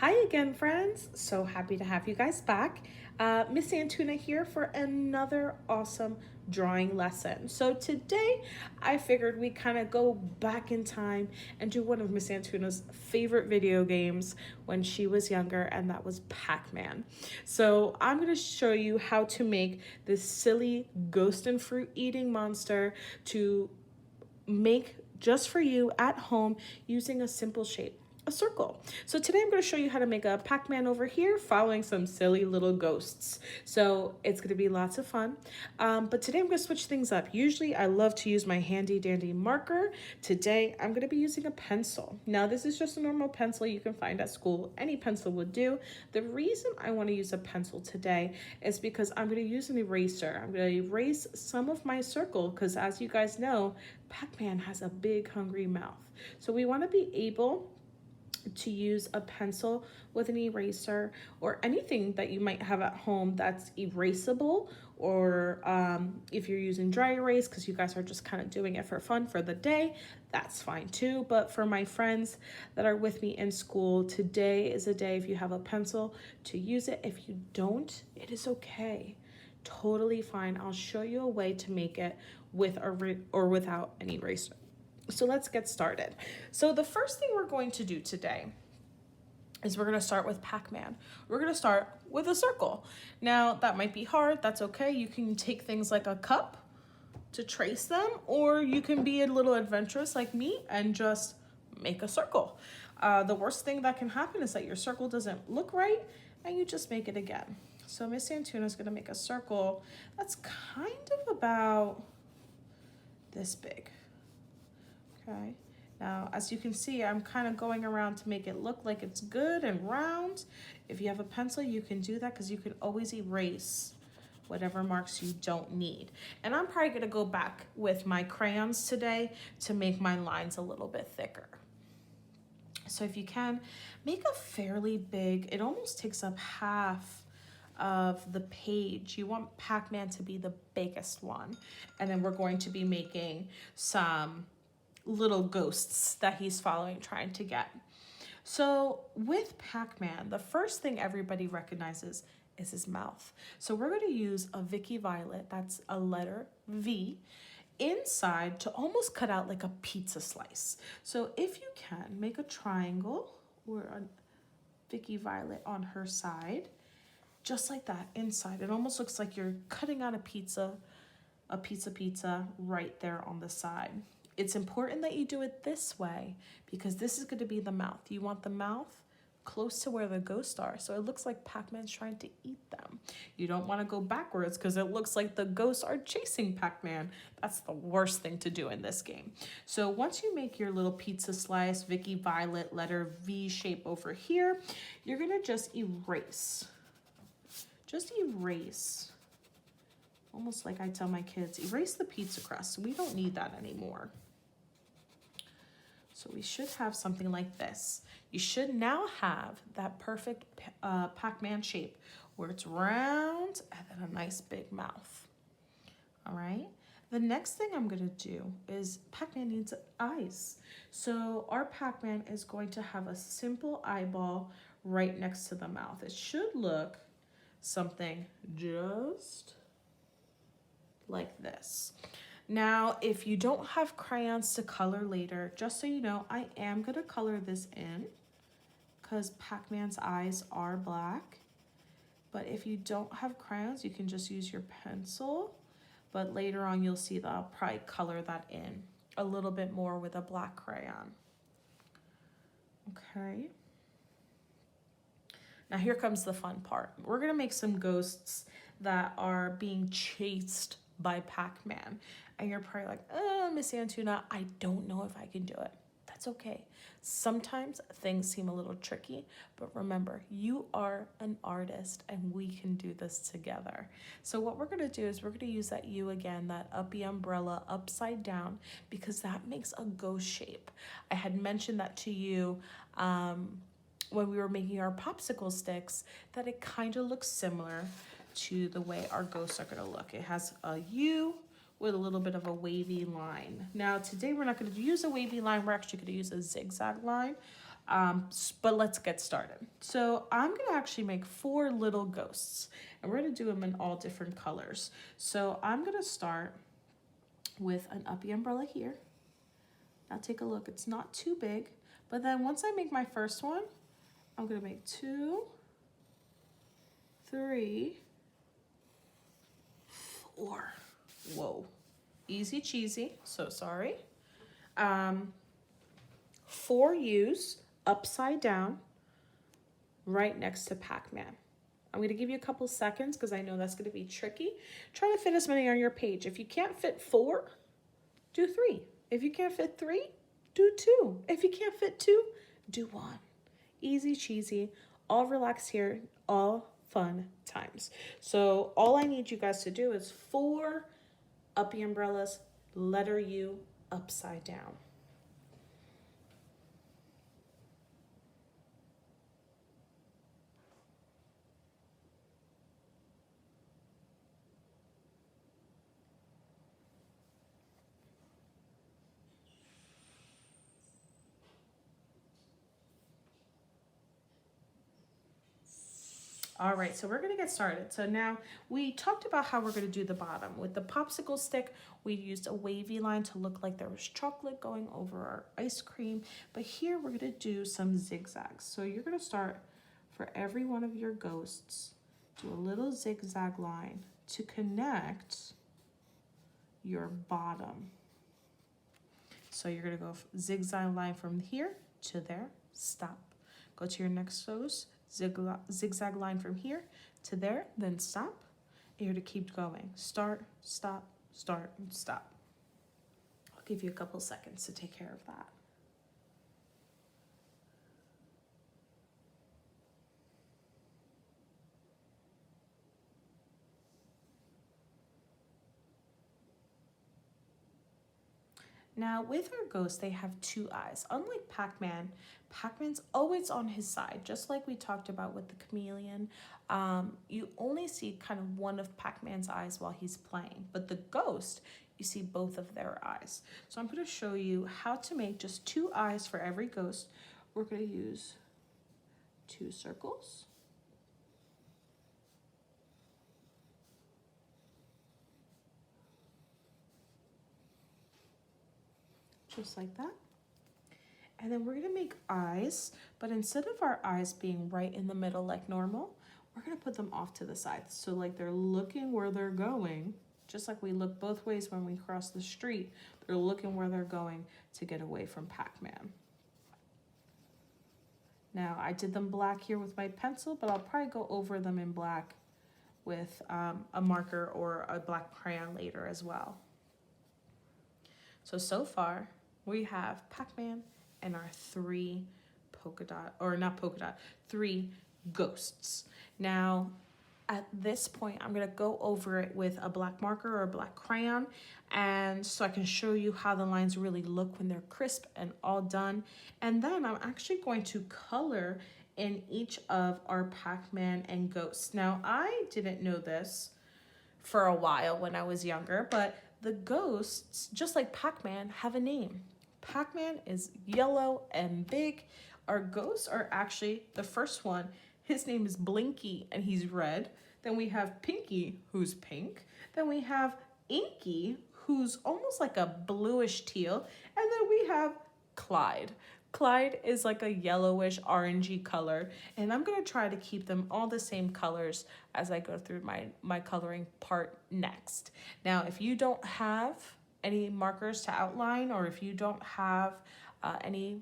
Hi again, friends. So happy to have you guys back. Miss Antuna here for another awesome drawing lesson. So today I figured we kind of go back in time and do one of Miss Antuna's favorite video games when she was younger, and that was Pac-Man. So I'm going to show you how to make this silly ghost and fruit eating monster to make just for you at home using a simple shape, a circle. So today I'm going to show you how to make a Pac-Man over here following some silly little ghosts. So it's going to be lots of fun. But today I'm going to switch things up. Usually I love to use my handy dandy marker. Today I'm going to be using a pencil. Now this is just a normal pencil you can find at school. Any pencil would do. The reason I want to use a pencil today is because I'm going to use an eraser. I'm going to erase some of my circle because, as you guys know, Pac-Man has a big hungry mouth. So we want to be able to use a pencil with an eraser or anything that you might have at home that's erasable, or if you're using dry erase because you guys are just kind of doing it for fun for the day, that's fine too. But for my friends that are with me in school, today is a day if you have a pencil to use it. If you don't, it is okay. Totally fine. I'll show you a way to make it with or without an eraser. So let's get started. So the first thing we're going to do today is we're going to start with Pac-Man. We're going to start with a circle. Now that might be hard, that's okay. You can take things like a cup to trace them, or you can be a little adventurous like me and just make a circle. The worst thing that can happen is that your circle doesn't look right and you just make it again. So Miss Antuna is going to make a circle that's kind of about this big. Okay, now as you can see, I'm kind of going around to make it look like it's good and round. If you have a pencil, you can do that because you can always erase whatever marks you don't need. And I'm probably gonna go back with my crayons today to make my lines a little bit thicker. So if you can, make a fairly big, it almost takes up half of the page. You want Pac-Man to be the biggest one. And then we're going to be making some little ghosts that he's following, trying to get. So with Pac-Man, the first thing everybody recognizes is his mouth. So we're going to use a Vicky Violet, that's a letter V, inside to almost cut out like a pizza slice. So if you can, make a triangle or a Vicky Violet on her side, just like that inside. It almost looks like you're cutting out a pizza right there on the side. It's important that you do it this way because this is going to be the mouth. You want the mouth close to where the ghosts are, so it looks like Pac-Man's trying to eat them. You don't want to go backwards because it looks like the ghosts are chasing Pac-Man. That's the worst thing to do in this game. So once you make your little pizza slice, Vicky Violet letter V shape over here, you're going to just erase. Just erase. Almost like I tell my kids, erase the pizza crust. We don't need that anymore. So we should have something like this. You should now have that perfect Pac-Man shape where it's round and then a nice big mouth. All right. The next thing I'm going to do is Pac-Man needs eyes. So our Pac-Man is going to have a simple eyeball right next to the mouth. It should look something just like this. Now, if you don't have crayons to color later, just so you know, I am going to color this in because Pac-Man's eyes are black. But if you don't have crayons, you can just use your pencil. But later on, you'll see that I'll probably color that in a little bit more with a black crayon. Okay. Now here comes the fun part. We're going to make some ghosts that are being chased by Pac-Man. And you're probably like, oh, Miss Antuna, I don't know if I can do it. That's okay. Sometimes things seem a little tricky, but remember, you are an artist and we can do this together. So what we're going to do is we're going to use that U again, that uppy umbrella upside down, because that makes a ghost shape. I had mentioned that to you when we were making our popsicle sticks, that it kind of looks similar to the way our ghosts are going to look. It has a U with a little bit of a wavy line. Now today we're not going to use a wavy line, we're actually going to use a zigzag line. But let's get started. So I'm going to actually make 4 little ghosts, and we're going to do them in all different colors. So I'm going to start with an uppy umbrella here. Now take a look, it's not too big, but then once I make my first one, I'm going to make 2, 3, 4. Whoa, easy cheesy, so sorry. 4 U's upside down right next to Pac-Man. I'm going to give you a couple seconds because I know that's going to be tricky. Try to fit as many on your page. If you can't fit 4, do 3. If you can't fit 3, do 2. If you can't fit 2, do 1. Easy cheesy, all relaxed here, all fun times. So all I need you guys to do is 4 uppy umbrellas, letter U upside down. All right, so we're gonna get started. So now we talked about how we're gonna do the bottom. With the popsicle stick, we used a wavy line to look like there was chocolate going over our ice cream. But here we're gonna do some zigzags. So you're gonna start for every one of your ghosts, do a little zigzag line to connect your bottom. So you're gonna go zigzag line from here to there, stop. Go to your next ghost, zigzag line from here to there, then stop. And you're to keep going. Start, stop, start, and stop. I'll give you a couple seconds to take care of that. Now, with our ghosts, they have 2 eyes. Unlike Pac-Man, Pac-Man's always on his side, just like we talked about with the chameleon. You only see kind of one of Pac-Man's eyes while he's playing, but the ghost, you see both of their eyes. So I'm going to show you how to make just 2 eyes for every ghost. We're going to use 2 circles. Just like that. And then we're gonna make eyes, but instead of our eyes being right in the middle like normal, we're gonna put them off to the side. So like they're looking where they're going, just like we look both ways when we cross the street, they're looking where they're going to get away from Pac-Man. Now I did them black here with my pencil, but I'll probably go over them in black with a marker or a black crayon later as well. So far, we have Pac-Man and our 3 3 ghosts. Now, at this point, I'm gonna go over it with a black marker or a black crayon, and so I can show you how the lines really look when they're crisp and all done. And then I'm actually going to color in each of our Pac-Man and ghosts. Now, I didn't know this for a while when I was younger, but the ghosts, just like Pac-Man, have a name. Pac-Man is yellow and big. Our ghosts are actually, the first one, his name is Blinky and he's red. Then we have Pinky, who's pink. Then we have Inky, who's almost like a bluish teal. And then we have Clyde. Clyde is like a yellowish orangey color, and I'm gonna try to keep them all the same colors as I go through my coloring part next. Now, if you don't have any markers to outline, or if you don't have any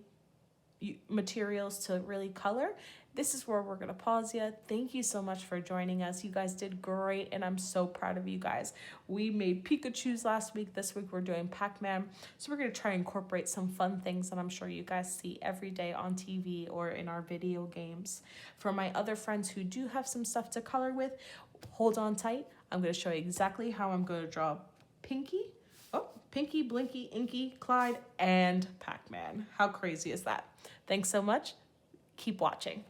materials to really color, this is where we're gonna pause you. Thank you so much for joining us. You guys did great, and I'm so proud of you guys. We made Pikachus last week. This week we're doing Pac-Man. So we're gonna try and incorporate some fun things that I'm sure you guys see every day on TV or in our video games. For my other friends who do have some stuff to color with, hold on tight. I'm gonna show you exactly how I'm gonna draw Pinky, Blinky, Inky, Clyde, and Pac-Man. How crazy is that? Thanks so much. Keep watching.